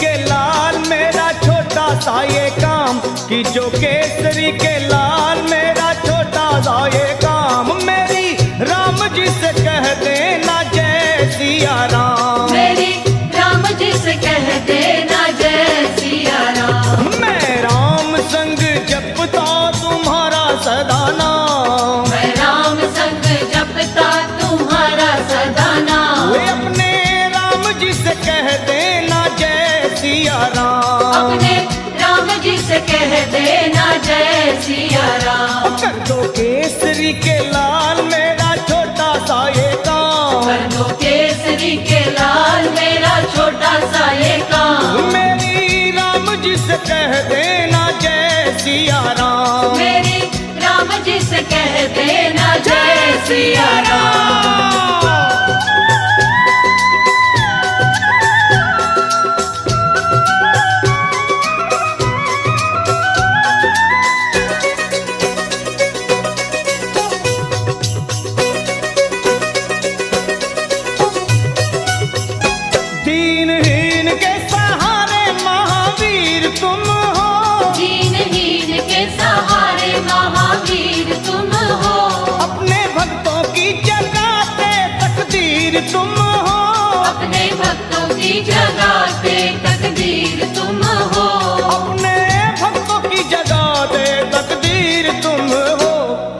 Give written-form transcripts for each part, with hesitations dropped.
के लाल मेरा छोटा सा ये काम, कि जो केसरी के लाल मेरा छोटा सा ये काम, मेरी राम जी से कह देना जय सिया राम, मेरी राम जी से कह देना जय सिया राम। मैं राम संग जपता तुम्हारा सदा नाम, मैं राम संग जपता तुम्हारा सदा नाम। वे अपने राम जी से कह देना जय सिया राम, अपने राम जी से कह देना जय सिया राम। कर दो केसरी के लाल मेरा छोटा सा ये काम, कर दो केसरी के लाल मेरा छोटा सा ये काम, मेरी राम जी से कह देना जय सिया राम, मेरी राम जी से कह देना जय सिया राम। दीनहीन के सहारे महावीर तुम हो, दीनहीन के सहारे महावीर तुम हो, अपने भक्तों की जगाते तकदीर तुम हो, अपने भक्तों की जगाते तकदीर तुम हो, अपने भक्तों की जगाते तकदीर तुम हो,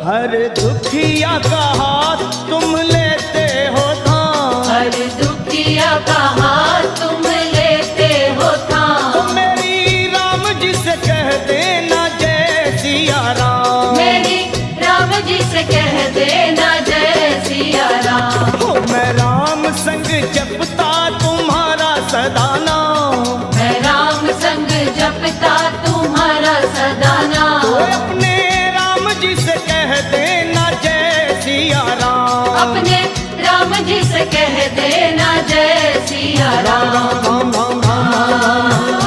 हर दुखिया का हाथ तुम लेते हो थाम, हर दुखिया का हाथ तुम लेते हो थाम, तो मेरी राम जी से कह देना जय सिया राम, मेरी राम जी से कह देना जय सिया राम। हो मैं राम संग जपता तुम्हारा सदा नाम, मैं राम संग जपता तुम्हारा सदा तो नाम, अपने राम जी से कह देना जय सिया राम, अपने राम जी से कह देना जय सिया राम राम। राम राम राम राम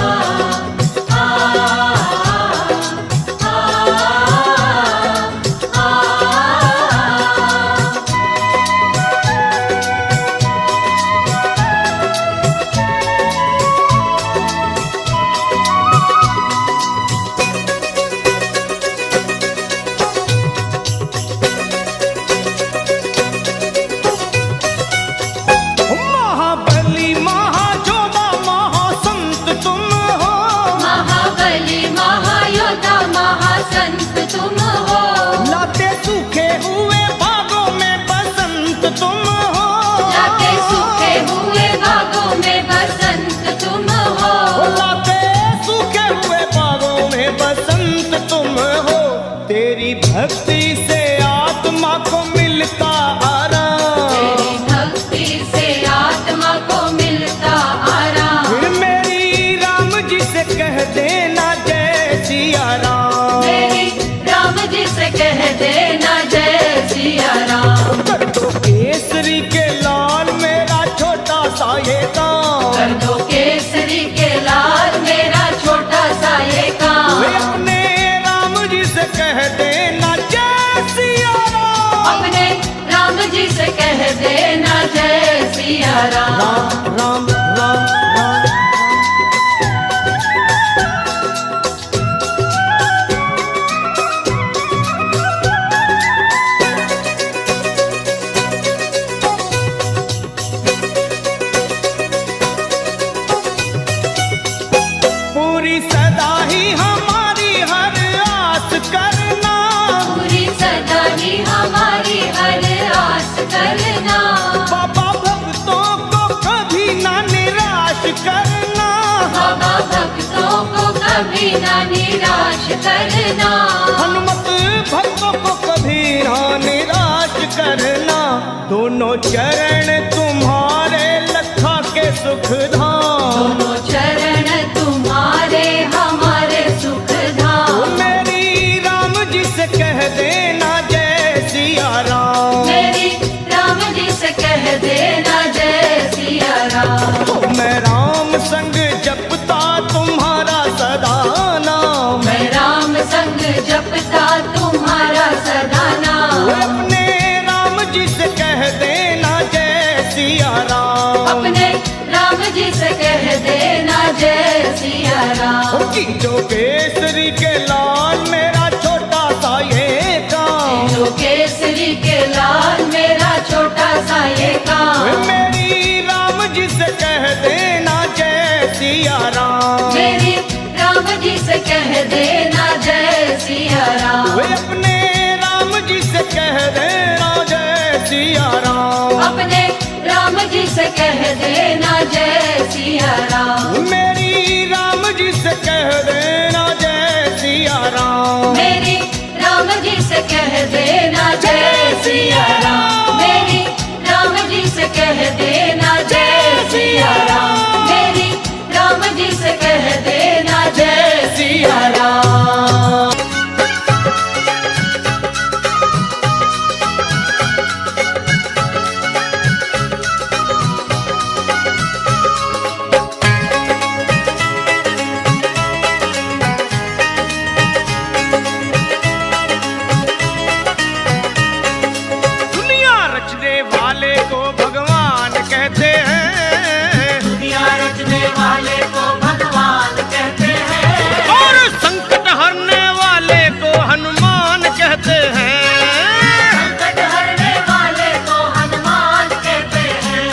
राम। महाबली महाजोधा महासंत तुम हो, महाबली महायोद्धा महासंत तुम हो, लाते सूखे हुए बागों में बसंत तुम हो, लाते सूखे हुए बागों में बसंत तुम हो, लाते सूखे हुए बागों में बसंत तुम हो, तेरी भक्ति से आत्मा को मिलता आराम, तेरी भक्ति से आत्मा को मिलता आराम, फिर मेरी राम जी से कह देना जय सिया राम, मेरी राम जी से कह देना जय सिया राम। कर दो केसरी के लाल मेरा छोटा सा ये काम, कर दो केसरी के लाल मेरा छोटा सा ये काम, वे अपने राम जी से कह देना जय सिया राम, अपने राम जी से कह देना जय सिया राम। राम राम राम राम। पूरी सदा ही हमारी हर आस करना, पूरी सदा ही हमारी हर आस करना, बाबा भक्तों को कभी ना निराश करना, बाबा भक्तों को कभी ना निराश करना, हनुमत भक्तों को कभी ना निराश करना, दोनों चरण तुम्हारे लखा के सुख धाम, दोनों चरण तुम्हारे हमारे सुख धाम, मेरी राम जी से कह देना जय सिया राम, मेरी राम जी से कह देना जय सिया राम। तो मैं राम संग जपता तुम्हारा सदा नाम, मैं राम संग जपता तुम्हारा सदा नाम, अपने राम जी से कह देना जय सिया राम, अपने राम जी से कि जो केसरी के लाल मेरा छोटा सा ये काम, जो केसरी के लाल मेरा छोटा सा ये काम, मेरी राम जी से कह देना जय सिया राम, मेरी राम जी से कह देना जय सिया राम, वे अपने राम जी से कह देना जय सिया राम, अपने राम जी से कह देना जय सिया राम, मेरी राम जी से कह देना जय सिया राम, मेरी राम जी से कह देना जय सिया राम, मेरी राम जी से कह देना जय सिया राम, मेरी राम जी से कह देना जय सिया राम। दुनिया रचने वाले को भगवान कहते हैं, दुनिया रचने वाले को भगवान कहते हैं, और संकट हरने वाले को हनुमान कहते हैं, संकट हरने वाले को हनुमान कहते हैं,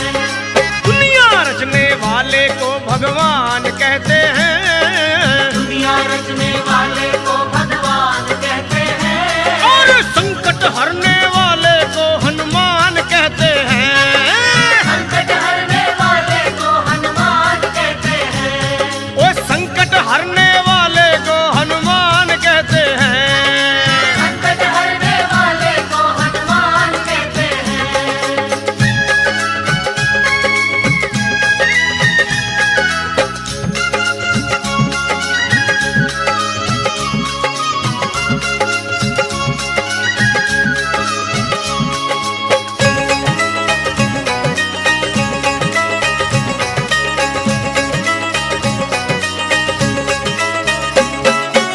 दुनिया रचने वाले को भगवान कहते हैं, दुनिया रचने वाले को भगवान कहते हैं, और संकट हरने वाले को हनुमान कहते हैं, संकट हरने वाले को हनुमान कहते हैं, वो संकट हरने वाले को हनुमान कहते हैं। संकट हरने वाले को हनुमान कहते हैं।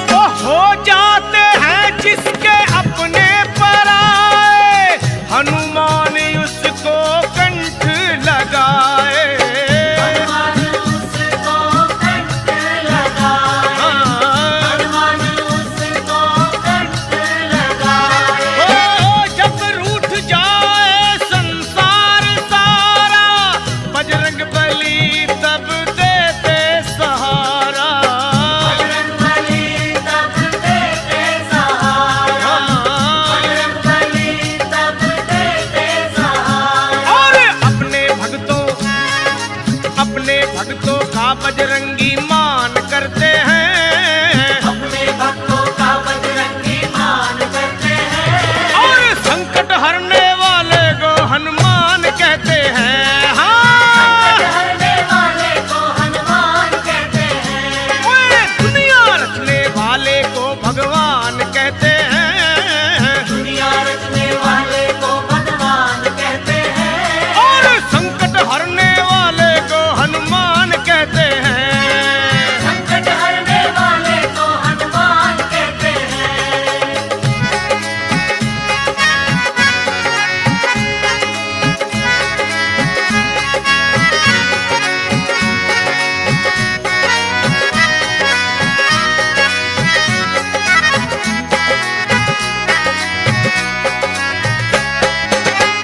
वो हो जाते हैं जिसके अपने पर आए, हनुमान उसको कंठ लगाए। हनुमान उसको कंठ लगाए, हनुमान उसको कंठ लगाए, ओ जब रूठ जाए संसार सारा, बजरंग बली तब देते सहारा। बजरंग बली तब देते सहारा, बजरंग बली तब देते सहारा, और अपने भक्तों का बजरंगी मान करते हैं, अपने भक्तों का बजरंगी मान करते हैं, और संकट हरने वाले को हनुमान कहते हैं। संकट हाँ, हरने वाले को हनुमान कहते हैं, ओए दुनिया रचने वाले को भगवान कहते हैं, दुनिया रचने वाले को भगवान कहते हैं, और संकट हरने वाले को हनुमान कहते हैं। संकट हरने वाले को हनुमान कहते हैं।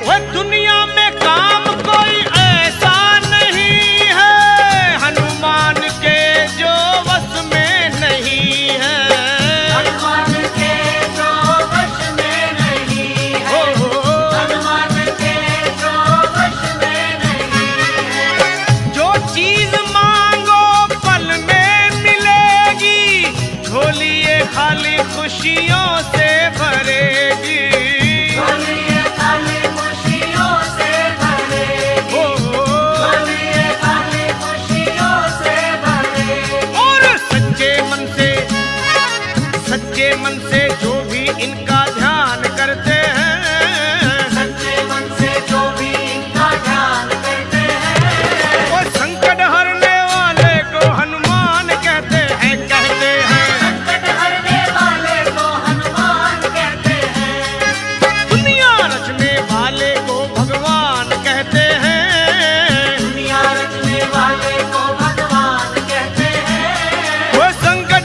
वो दुनिया में काम कोई ऐसा नहीं है, हनुमान के जो वश में नहीं है। हनुमान के जो वश में नहीं है, हो, हनुमान के जो वश में नहीं है, जो चीज मांगो पल में मिलेगी, झोलिए खाली खुशियों से भरेगी। झोलिए खाली खुशियों से भरेगी, हो, झोलिए खाली खुशियों से भरेगी, और सच्चे मन से जो भी इनका ध्यान करते हैं, सच्चे मन से जो भी इनका ध्यान करते हैं, वो संकट हरने वाले को हनुमान कहते हैं, कहते हैं। संकट हरने वाले को हनुमान कहते हैं, दुनिया रचने वाले को भगवान कहते हैं, दुनिया रचने वाले को भगवान कहते हैं, वो संकट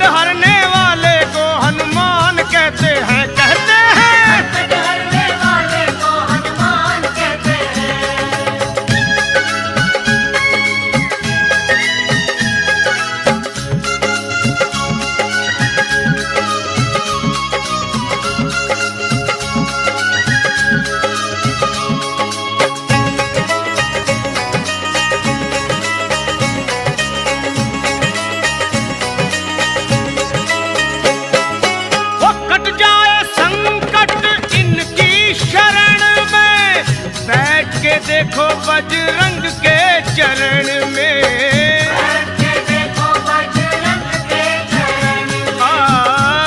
चरण में। बैठ के देखो बजरंग के चरण में,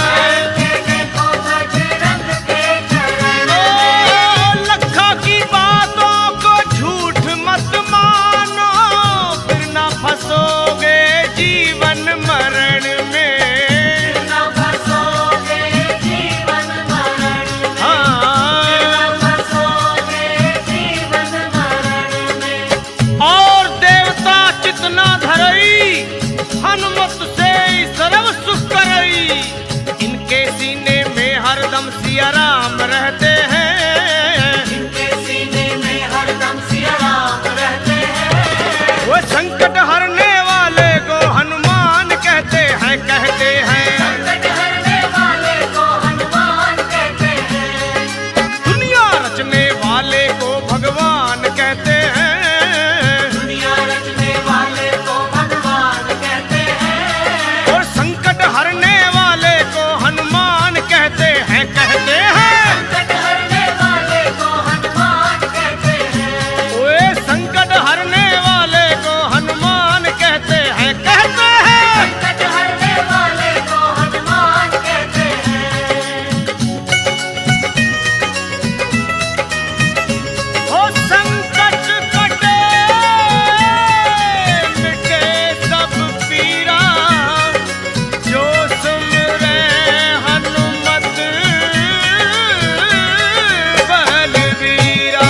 बैठ के देखो बजरंग के चरण में। लखा की बातों को झूठ मत मानो, फिर ना फंसोगे जीवन मरण में। ना फंसोगे जीवन मरण में, हाँ। ना फंसोगे जीवन मरण में। और देवता चितना धरई, हनुमत से सर्व सुख करई। इनके सीने में हरदम सिया राम रहते हैं। इनके सीने में हरदम सिया राम रहते हैं। वो संकट हरने वाले को हनुमान कहते हैं, कहते हैं। संकट हरने वाले को हनुमान कहते हैं। दुनिया रचने वाले को भगवान कहते हैं। दुनिया रचने वाले को भगवान कहते हैं। और संकट हरने वाले को हनुमान कहते हैं, कहते हैं। संकट हरने वाले को हनुमान कहते हैं। ओए संकट हरने वाले को हनुमान कहते हैं, कहते हैं। संकट हरने वाले को हनुमान कहते हैं। ओ संकट कटे मिटे सब पीरा, जो सुमरे हनुमत बलवीरा।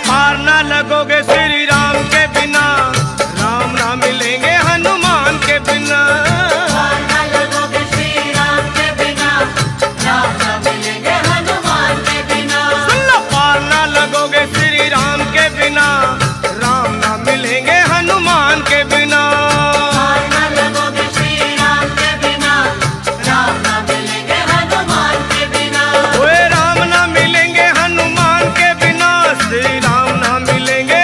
पार ना लगोगे श्री राम के बिना, राम ना मिलेंगे हनुमान के बिना। पार न लगोगे श्री राम के बिना, राम न मिलेंगे हनुमान के बिना। सुन लो, पार ना लगोगे श्री राम के बिना, राम ना मिलेंगे हनुमान के बिना। पार न लगोगे श्री राम के बिना, राम न मिलेंगे हनुमान के बिना। ओए राम ना मिलेंगे हनुमान के बिना, श्री राम ना मिलेंगे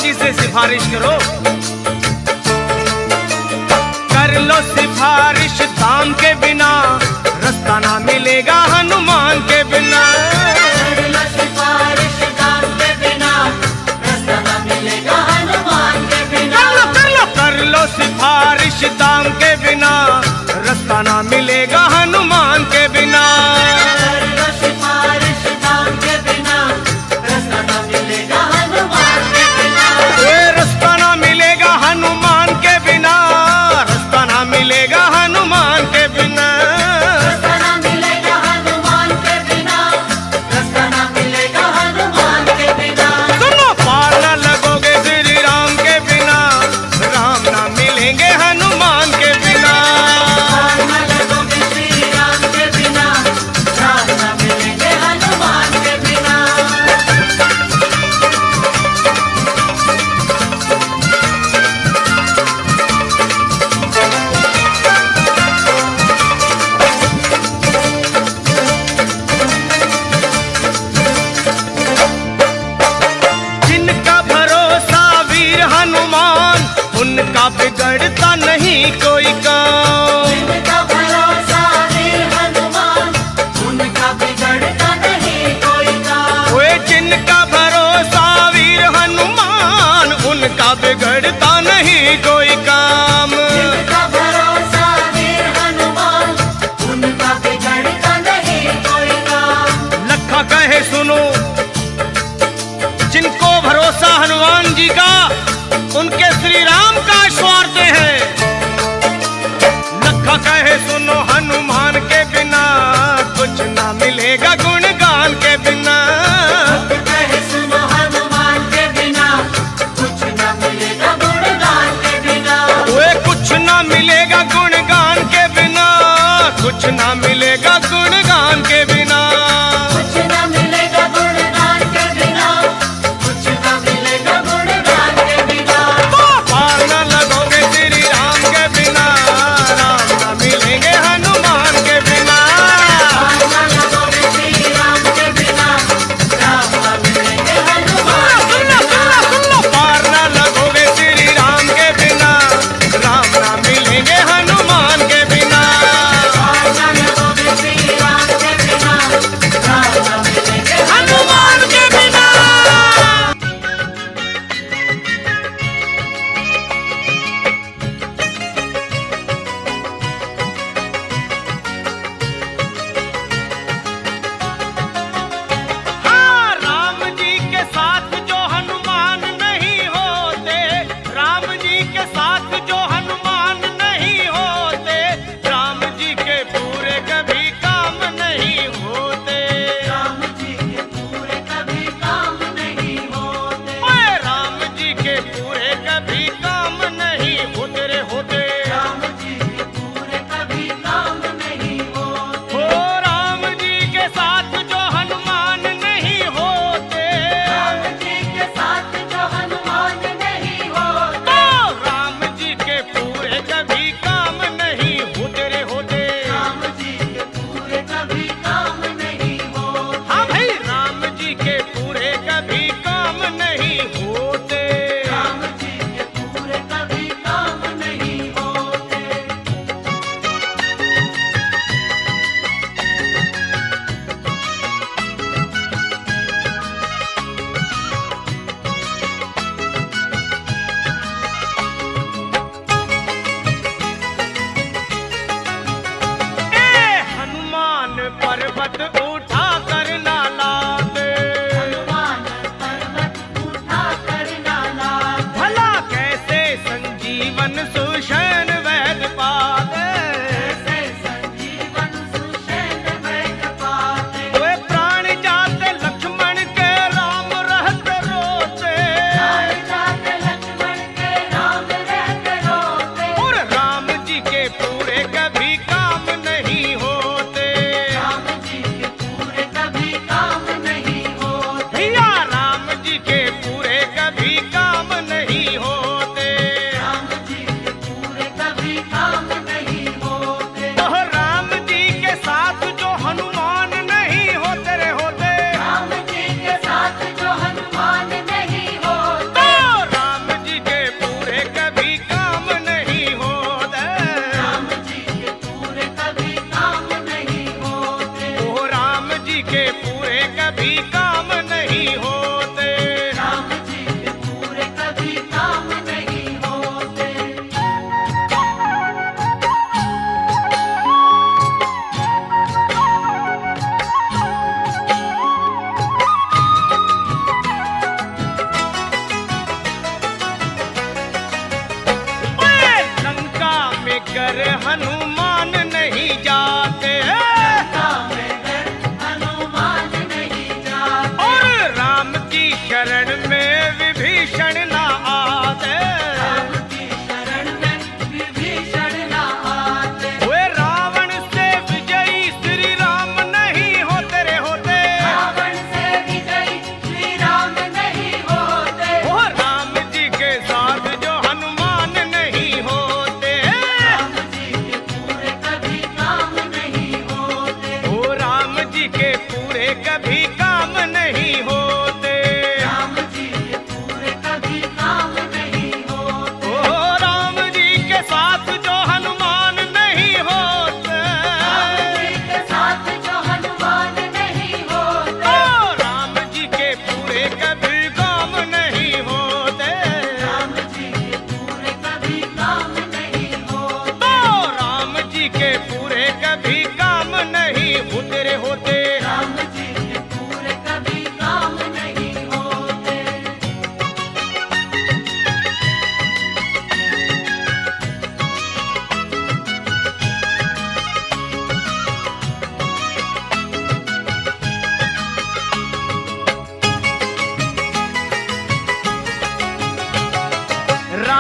जी से सिफारिश करो। कर लो सिफारिश दाम के बिना, रास्ता ना मिलेगा हनुमान के बिना। कर लो सिफारिश दाम के बिना, रास्ता ना मिलेगा हनुमान के बिना। कर लो सिफारिश दाम के बिना, रास्ता ना मिलेगा हनुमान के बिना। कर लो सिफारिश दाम के बिना, रास्ता ना मिलेगा हनुमान के बिना। ये रास्ता ना मिलेगा हनुमान के बिना, रास्ता ना मिलेगा हनुमान के बिना। रास्ता ना मिलेगा हनुमान के बिना, रास्ता ना मिलेगा हनुमान के बिना। सुनो पार ना लगोगे श्री राम के बिना, राम ना मिलेंगे हनुमान के बिना। राम ना लगोगे श्री राम के बिना, राम ना मिलेंगे हनुमान के बिना। जिनका भरोसा वीर हनुमान, उनका बिगड़ता नहीं कोई काम। जिनका भरोसा वीर हनुमान, उनका बिगड़ता नहीं कोई काम। वे जिनका भरोसा वीर हनुमान, उनका बिगड़ता नहीं कोई काम। जिनका भरोसा वीर हनुमान, उनका बिगड़ता नहीं कोई काम। लखा कहे सुनो, जिनको भरोसा हनुमान जी का, उनके श्री राम का स्वार्थ है। लखा कहे सुनो हनुमान के बिना, कुछ ना मिलेगा गुणगान के बिना। कहे सुनो हनुमान के बिना, कुछ न मिलेगा गुणगान के बिना। वे कुछ ना मिलेगा गुणगान के बिना, कुछ ना मिलेगा गुणगान के बिना। कुछ न मिलेगा गुणगान के बिना, कुछ न मिलेगा गुणगान के बिना। पार न लगो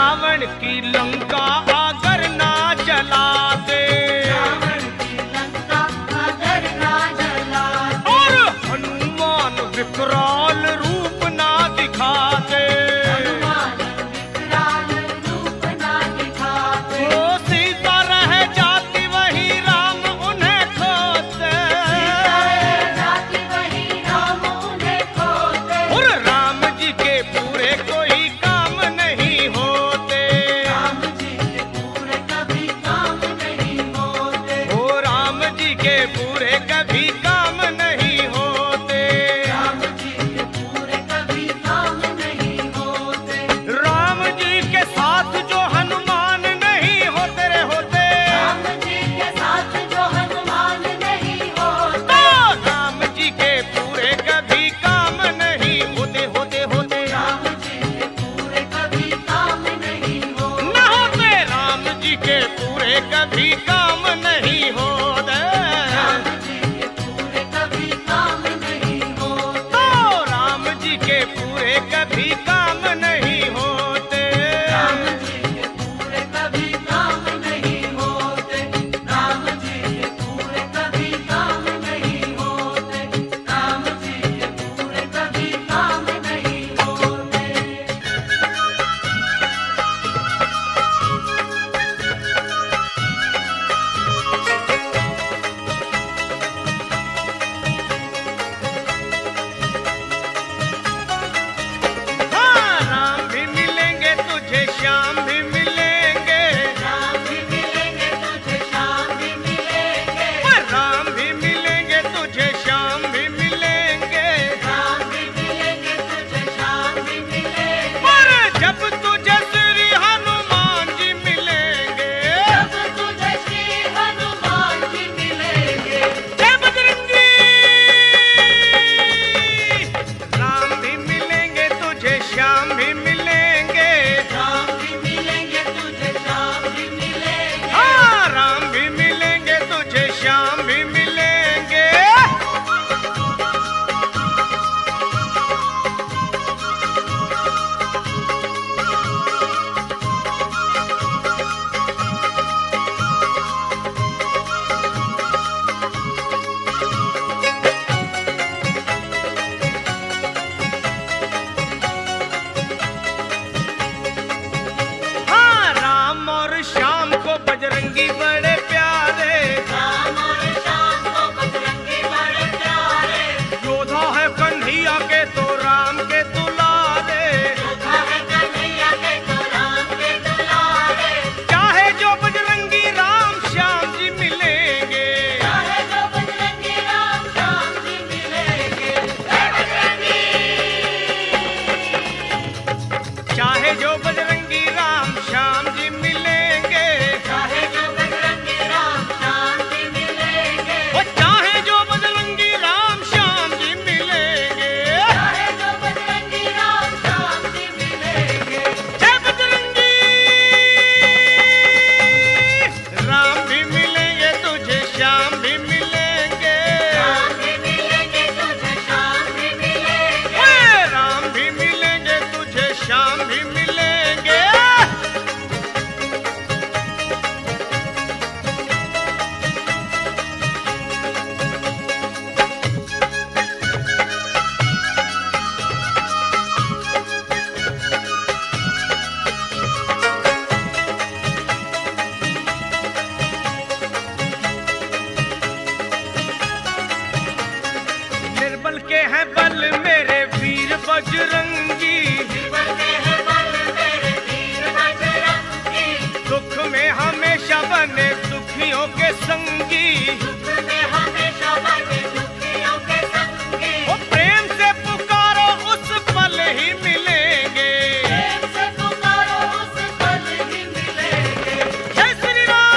रावण की लंका अगर ना जलाते, रावण की लंका अगर ना जलाते, और हनुमान विकराल रूप ना दिखाते, हनुमान विकराल रूप ना दिखाते, वो सीता रह जाती वही राम उन्हें खोते, सीता रह जाती वही राम उन्हें खोते, और राम जी के पूरे कोई काम नहीं होते, राम जी के पूरे कभी काम नहीं होते, ओ राम जी के पूरे कभी काम नहीं होते, राम जी के पूरे कभी काम नहीं होते, राम जी के साथ जो हनुमान नहीं होते रे होते, राम जी के साथ जो हनुमान नहीं होते, तो राम जी के पूरे कभी काम नहीं होते होते होते राम जी के पूरे कभी काम नहीं होते, न होते, राम जी के पूरे कभी काम नहीं होते, राम जी के पूरे कभी काम नहीं होते, तो राम जी के पूरे कभी काम नहीं होते, राम जी के पूरे कभी काम नहीं होते, राम जी के पूरे कभी काम नहीं होते, राम जी के पूरे कभी काम नहीं होते। हाँ, राम भी मिलेंगे तुझे, श्याम भी मिलेंगे, राम भी मिलेंगे तुझे, श्याम भी मिलेंगे, राम भी मिलेंगे तुझे, श्याम भी मिलेंगे, राम भी मिलेंगे तुझे, श्याम भी मिलेंगे, पर जब तुझे श्री हनुमान जी मिलेंगे, जब तुझे श्री हनुमान जी मिलेंगे, जय बजरंगी, राम भी मिलेंगे तुझे, श्याम भी मिलेंगे, राम भी मिलेंगे तुझे, श्याम भी मिलेंगे, हाँ, राम भी मिलेंगे तुझे, श्याम भी मिलेंगे, हाँ, राम और श्याम को बजरंगी बड़े प्यारे, राम और श्याम को बजरंगी बड़े प्यारे, योद्धा है कन्हैया के तो राम के दुलारे, योद्धा है कन्हैया के तो राम के दुलारे, चाहे जो बजरंगी राम श्याम जी मिलेंगे, चाहे जो बजरंगी राम श्याम जी मिलेंगे, जय बजरंगी, चाहे जो बजरंगी राम श्याम जी मिलेंगे, चाहे जो बजरंगी राम श्याम जी मिलेंगे, वो चाहे जो बजरंगी राम श्याम जी मिलेंगे, चाहे जो बजरंगी राम श्याम जी मिलेंगे, जय बजरंगी, राम भी मिलेंगे तुझे, श्याम भी मिलेंगे, राम भी मिलेंगे तुझे, श्याम भी मिलेंगे, ओए, राम भी मिलेंगे तुझे, श्याम भी मिलेंगे, निर्बल के हैं बल मेरे वीर बजरंगी, जीवन में है बल मेरे वीर बजरंगी, दुख में हमेशा बने दुखियों के संगी, दुख में हमेशा बने दुखियों के संगी, वो प्रेम से पुकारो उस पल ही मिलेंगे, प्रेम से पुकारो उस पल ही मिलेंगे, जय श्री राम,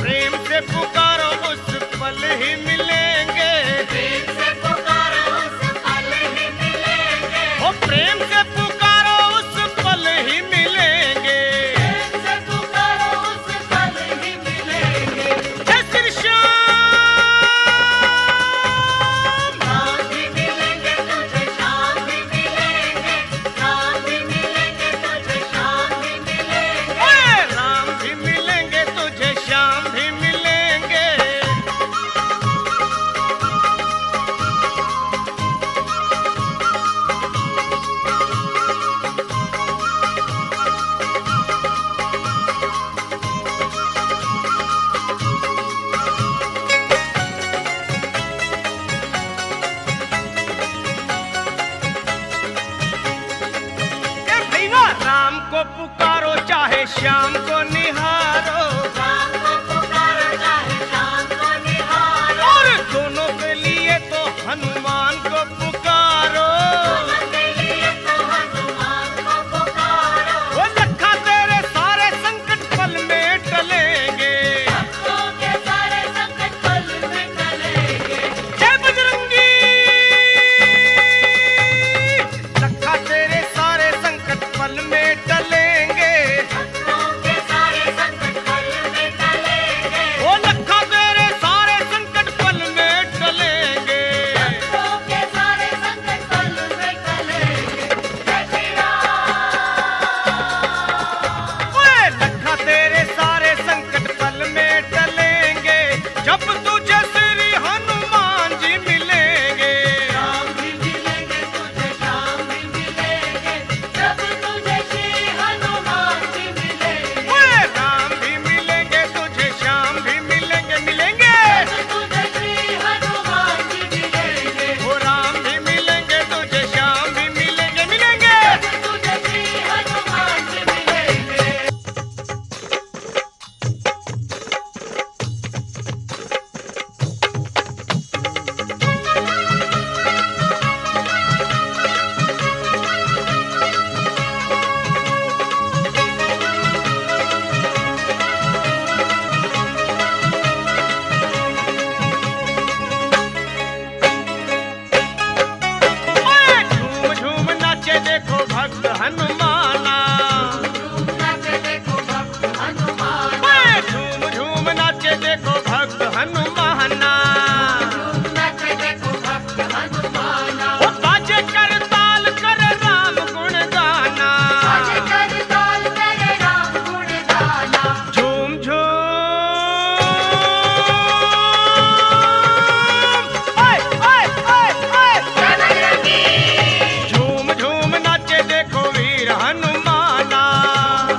प्रेम से पुकारो उस पल ही मिलेंगे, प्रेम से पुकारो उस पल ही मिलेंगे, वो प्रेम से पुकारो उस पल ही मिलेंगे, प्रेम से पुकारो राम को पुकारो चाहे श्याम को निहारो, राम को पुकारो चाहे शाम को निहारो, और दोनों के लिए तो हनुमान को पुकारो। दोनों के लिए तो हनुमान को पुकारो। वो लखा तेरे सारे संकट पल में टलेंगे, भक्तों के सारे संकट पल में टलेंगे। जय बजरंगी। लखा तेरे सारे संकट पल में टलेंगे, भक्तों के सारे संकट पल में टलेंगे। वो लखा तेरे सारे संकट पल में टलेंगे। भक्तों के सारे संकट पल में टलेंगे। जय श्री राम। ओए लखा तेरे सारे संकट पल में टलेंगे, जब तुझे श्री हनुमान जी मिलेंगे। राम भी मिलेंगे तुझे, श्याम भी मिलेंगे, जब तुझे श्री हनुमान जी मिलेंगे। ओए राम भी मिलेंगे तुझे, श्याम भी मिलेंगे, मिलेंगे। जब तुझे श्री हनुमान जी मिलेंगे। वो राम भी मिलेंगे तुझे, श्याम भी मिलेंगे, मिलेंगे। जब तुझे श्री हनुमान जी मिलेंगे। ओए झूम झूम नाचे देखो भक्त हनुमाना, झूम नाचे देखो भक्त हनुमान। ओए झूम झूम नाचे देखो भक्त हनुमाना। झूम नाचे देखो भक्त हनुमान। वो बाजे कर ताल कर राम गुण गाना, आज कर ताल करे राम गुण गाना। झूम झूम। ओए ओए ओए ओए जय बजरंगी। झूम झूम नाचे देखो वीर हनुमाना,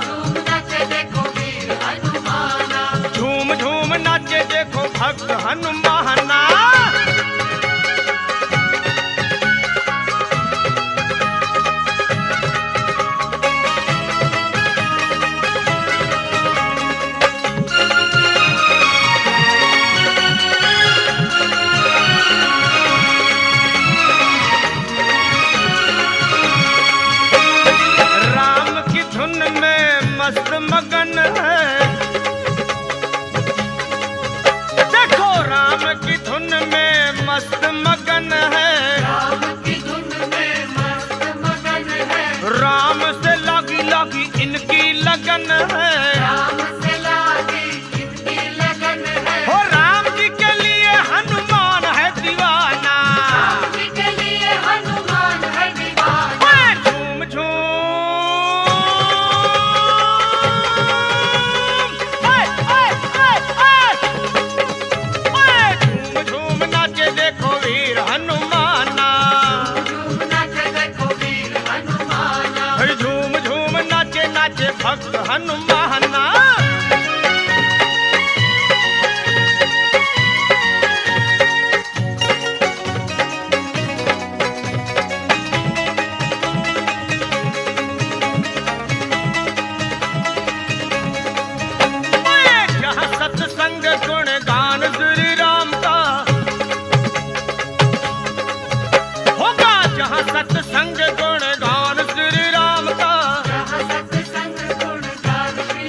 झूम नाचे देखो वीर हनुमान। झूम झूम नाचे देखो भक्त हनुमाना। राम की धुन में मस्त मगन है, देखो राम की धुन में मस्त मगन है। राम की धुन में मस्त मगन है। राम से लागी लागी इनकी लगन है। राम से लागी इनकी लगन है। हो राम जी के लिए हनुमान है दीवाना। राम जी के लिए हनुमान है दीवाना। ओए झूम झूम। ओए ओए ओए ओए ओए झूम झूम नाचे देखो वीर हनुमाना। झूम नाचे देखो वीर हनुमान। ओए झूम झूम नाचे नाचे भक्त हनुमाना। ओए जहाँ सत्संग गुण गान श्री राम का होगा, जहाँ सत्संग गुण गान श्री राम का। जहाँ सत्संग गुण गान श्री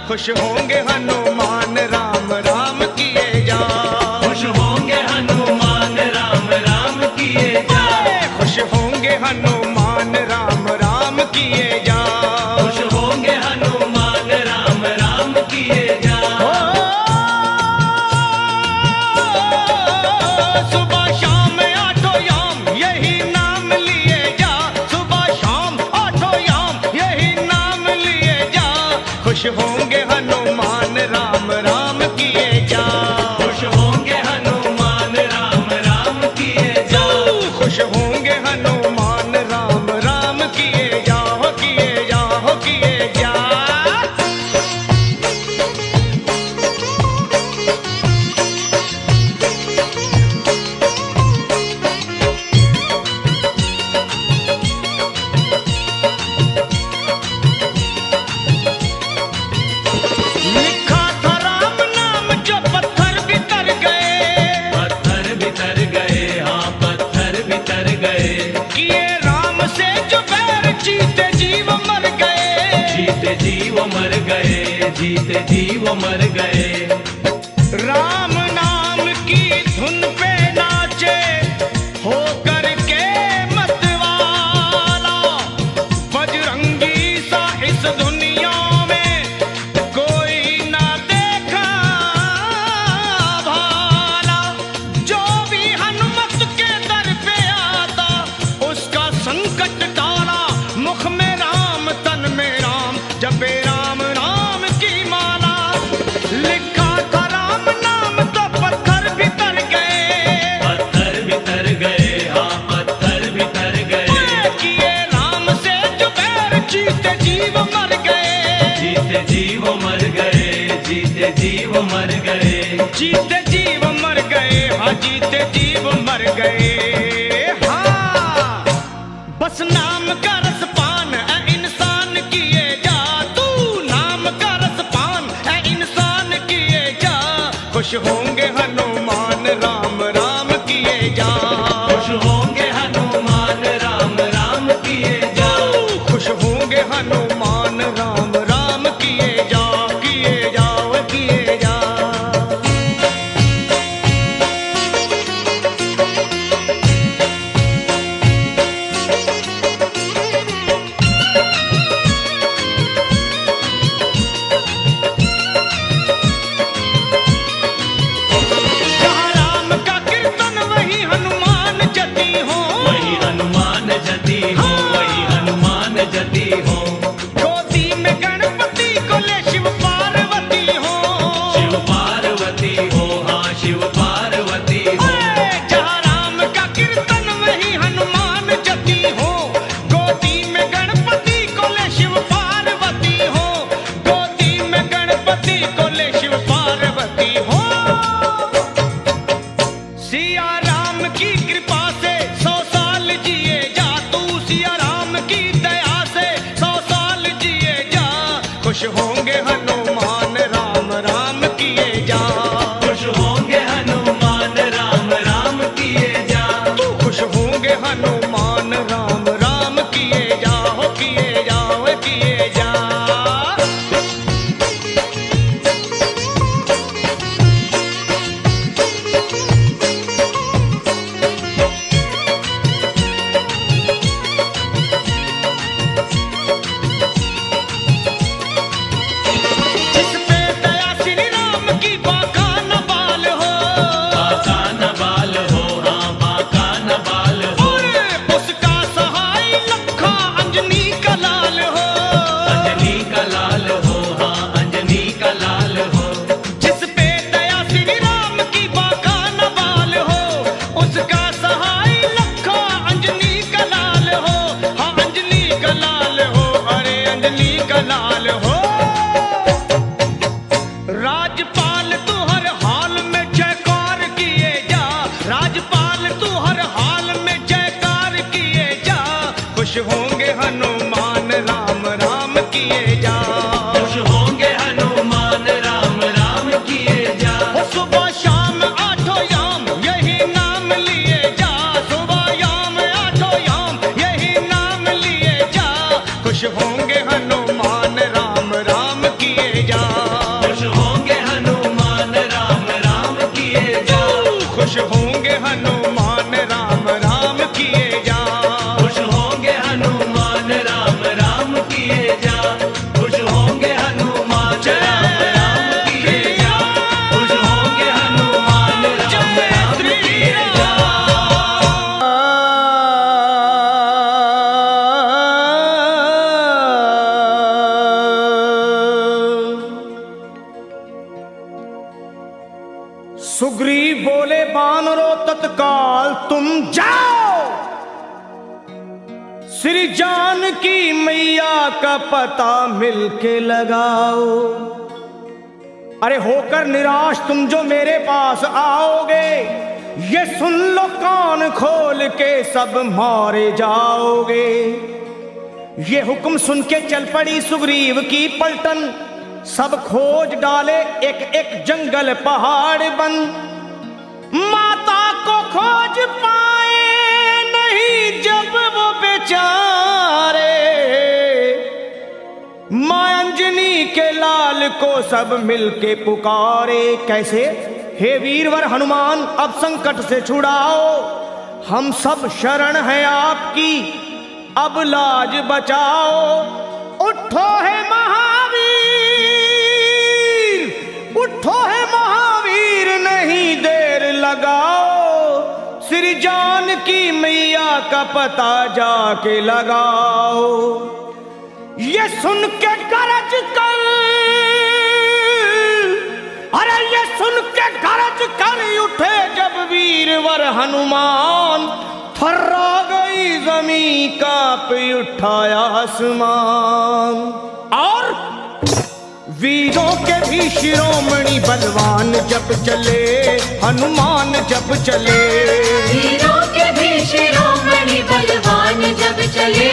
खुश होंगे हनुमान राम राम किए जा। खुश होंगे हनुमान राम राम किए जा। खुश होंगे हनुमान राम राम किए जा। खुश होंगे हनुमान राम राम किए जा। सुबह शाम आठों याम यही नाम लिए जा। सुबह शाम आठों याम यही नाम लिए जा। खुश होंगे हनुमान राम राम किए जा। खुश होंगे हनुमान राम राम किए जा। खुश होंगे हनुमान राम राम किए जा हो किए जा हो किए जा। लिखा था राम नाम जो पत्थर बितर गए। पत्थर बितर गए, हाँ पत्थर बितर गए। किए राम से जो बैर जीते जीव मर गए। जीते जीव मर गए, जीते जीव मर गए। राम नाम की धुन पे नाचे हो करके मतवाला। बजरंगी सा इस दुनिया में कोई ना देखा भाला। जो भी हनुमत के दर पे आता उसका संकट टाला। मुख में राम तन में राम जपे राम नाम की माला। लिखा था राम नाम तो पत्थर बितर गए। पत्थर बितर गए, हाँ पत्थर बितर गए। किए राम से जो बैर जीते जीव मर गए। जीते जीव मर गए, जीते जीव मर गए। जीते जीव मर गए, हाँ जीते जीव मर गए। हाँ बस नाम का रस पान है इंसान किए जा। तू नाम का रस पान है इंसान किए जा। खुश होंगे हनुमान राम राम किए जा। खुश होंगे हनुमान राम राम किए जा। खुश होंगे हनुमान राम राम किए जा किए जा वे किए जा। जहाँ राम का कीर्तन वही हनुमान जति हो। वही हनुमान जति हो, वही हनुमान जति हो। गोदी में गणपति को ले शिव पार्वती हो। शिव पार्वती हो, हाँ शिव पार्वती हो। जहाँ राम का कीर्तन वही हनुमान जति हो। गोदी में गणपति को ले शिव पार्वती हो। गोदी में गणपति को ले शिव पार्वती हो। सिया राम की कृपा से 100 साल जिए जा। तू सिया राम की दया से 100 साल जिए जा। खुश होंगे हनुमान राम राम किए जा। खुश होंगे हनुमान राम राम किए जा। तू खुश होंगे हनुमान राम राम किए जा हो किए जा वे किए जा। जिस पे दया श्री राम की बाका न बाल हो। बाका न बाल हो, हाँ बाका न बाल हो। उसका सहाय लखा अंजनी का लाल हो। अंजनी का लाल हो, हाँ अंजनी का लाल हो। जिस पे दया श्री राम की बाका न बाल हो। उसका सहाय लखा अंजनी का लाल हो। हाँ अंजनी का लाल हो, अरे अंजनी का लाल हो। राजपाल तू हर हाल में जयकार किए जा। राजपाल तू हर हाल में जयकार किए जा। खुश होंगे हनुमान राम राम किए जा। खुश होंगे हनुमान राम राम किए जा। सुबह शाम आठों याम यही नाम लिए जा। सुबह याम आठों याम यही नाम लिए जा। खुश होंगे हनुमान राम राम किए जा। सुग्रीव बोले बानरों तत्काल तुम जाओ, श्री जानकी मैया का पता मिलके लगाओ। अरे होकर निराश तुम जो मेरे पास आओगे, ये सुन लो कान खोल के सब मारे जाओगे। ये हुक्म सुन के चल पड़ी सुग्रीव की पलटन, सब खोज डाले एक एक जंगल पहाड़ बन। माता को खोज पाए नहीं जब वो बेचारे, मां अंजनी के लाल को सब मिलके पुकारे। कैसे? हे वीरवर हनुमान अब संकट से छुड़ाओ, हम सब शरण है आपकी अब लाज बचाओ। उठो है महावीर, उठो है महावीर नहीं देर लगाओ, श्री जानकी मैया का पता जाके लगाओ। ये सुन के गरज कर, अरे ये सुन के गरज कर उठे जब वीरवर हनुमान, थर्रा गई जमीन कांप उठाया आसमान। और वीरों के भी शिरोमणि बलवान जब चले, हनुमान जब चले। वीरों के भी शिरोमणि बलवान जब चले,